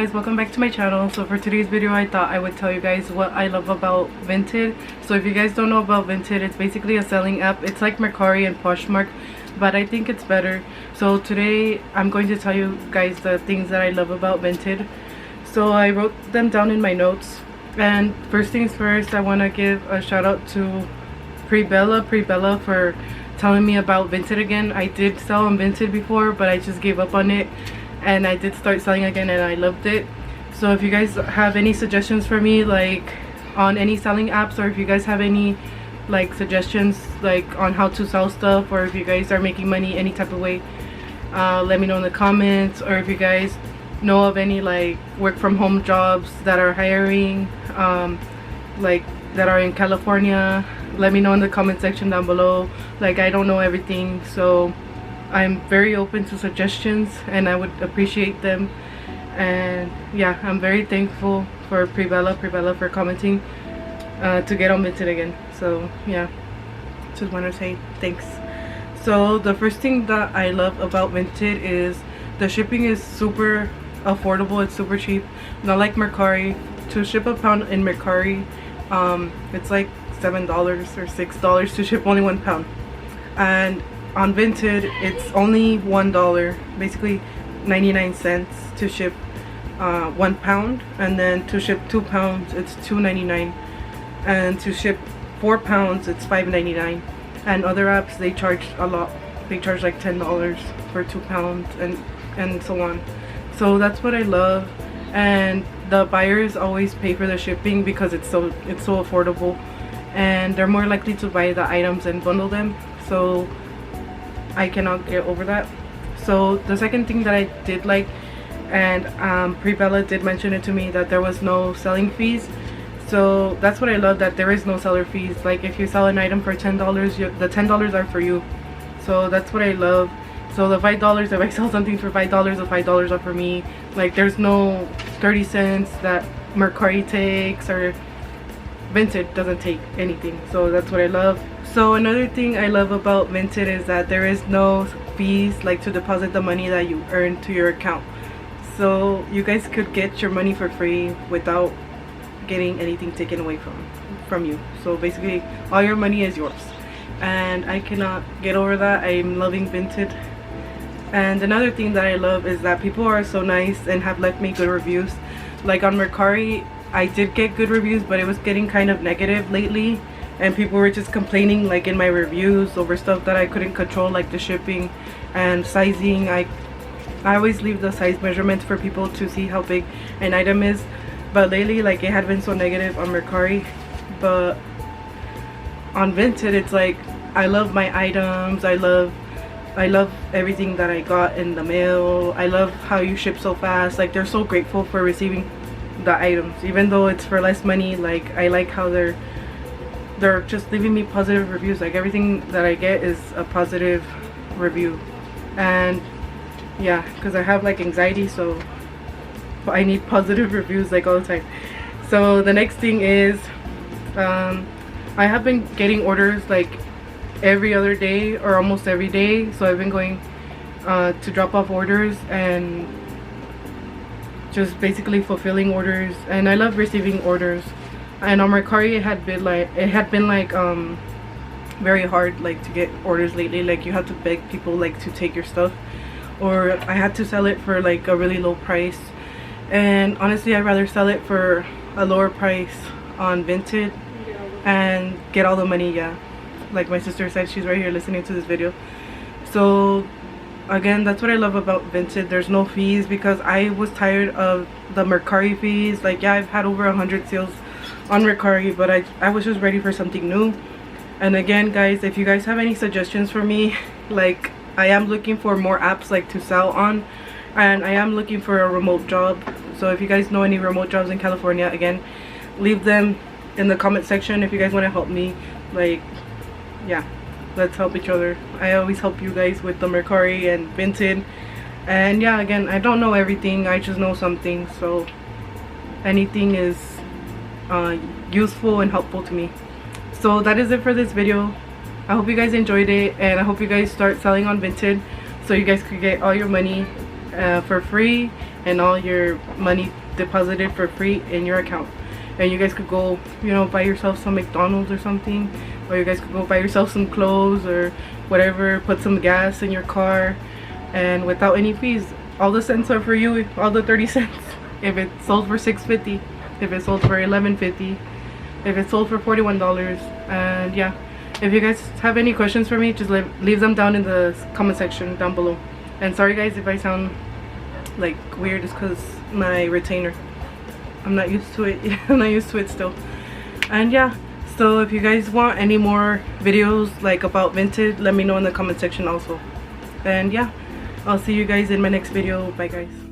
guys, welcome back to my channel. So for today's video I thought I would tell you guys what I love about Vinted. So if you guys don't know about Vinted, it's basically a selling app. It's like Mercari and Poshmark, but I think it's better. So today I'm going to tell you guys the things that I love about Vinted. So I wrote them down in my notes, and first things first, I want to give a shout out to Pre-Bella for telling me about Vinted again. I did sell on Vinted before, but I just gave up on it, and I did start selling again and I loved it. So if you guys have any suggestions for me, like on any selling apps, or if you guys have any like suggestions like on how to sell stuff, or if you guys are making money any type of way, let me know in the comments. Or if you guys know of any like work from home jobs that are hiring, like that are in California, let me know in the comment section down below. Like, I don't know everything, so I'm very open to suggestions and I would appreciate them. And yeah, I'm very thankful for Pre-Bella for commenting to get on Vinted again. So yeah, just want to say thanks. So the first thing that I love about Vinted is the shipping is super affordable. It's super cheap, not like Mercari. To ship a pound in Mercari, it's like $7 or $6 to ship only 1 pound, and on Vinted it's only $1, basically 99 cents to ship 1 pound, and then to ship 2 pounds it's $2.99, and to ship 4 pounds it's $5.99. And other apps, they charge a lot. They charge like $10 for 2 pounds and so on. So that's what I love. And the buyers always pay for the shipping because it's so affordable, and they're more likely to buy the items and bundle them. So I cannot get over that. So the second thing that I did like, and Pre-Bella did mention it to me, that there was no selling fees. So that's what I love, that there is no seller fees. Like if you sell an item for $10, the $10 are for you. So that's what I love. So the $5, if I sell something for $5, the $5 are for me. Like there's no 30 cents that Mercari takes, or Vinted doesn't take anything. So that's what I love. So another thing I love about Vinted is that there is no fees like to deposit the money that you earn to your account. So you guys could get your money for free without getting anything taken away from you. So basically all your money is yours, and I cannot get over that. I'm loving Vinted. And another thing that I love is that people are so nice and have left me good reviews. Like on Mercari, I did get good reviews, but it was getting kind of negative lately, and people were just complaining like in my reviews over stuff that I couldn't control, like the shipping and sizing. I always leave the size measurements for people to see how big an item is, but lately like it had been so negative on Mercari. But on Vinted, it's like I love my items. I love everything that I got in the mail. I love how you ship so fast. Like they're so grateful for receiving the items, even though it's for less money. Like I like how they're just leaving me positive reviews. Like everything that I get is a positive review. And yeah, because I have like anxiety, so I need positive reviews like all the time. So the next thing is I have been getting orders like every other day or almost every day. So I've been going to drop off orders and just basically fulfilling orders, and I love receiving orders. And on Mercari it had been like very hard like to get orders lately. Like you have to beg people like to take your stuff, or I had to sell it for like a really low price. And honestly, I'd rather sell it for a lower price on Vinted and get all the money. Yeah, like my sister said, she's right here listening to this video. So again, that's what I love about Vinted. There's no fees, because I was tired of the Mercari fees. Like yeah, I've had over 100 sales on Mercari, but I was just ready for something new. And again guys, if you guys have any suggestions for me, like I am looking for more apps like to sell on, and I am looking for a remote job. So if you guys know any remote jobs in California, again, leave them in the comment section if you guys want to help me. Like yeah, let's help each other. I always help you guys with the Mercari and Vinted. And yeah, again, I don't know everything, I just know something. So anything is useful and helpful to me. So that is it for this video. I hope you guys enjoyed it, and I hope you guys start selling on Vinted so you guys could get all your money for free and all your money deposited for free in your account. And you guys could go, you know, buy yourself some McDonald's or something, or you guys could go buy yourself some clothes or whatever, put some gas in your car, and without any fees. All the cents are for you, all the 30 cents. If it's sold for $6.50, if it's sold for $11.50, if it's sold for $41. And yeah, if you guys have any questions for me, just leave them down in the comment section down below. And sorry guys if I sound like weird, it's because my retainer, I'm not used to it. I'm not used to it still. And yeah, so if you guys want any more videos like about Vinted, let me know in the comment section also. And yeah, I'll see you guys in my next video. Bye guys.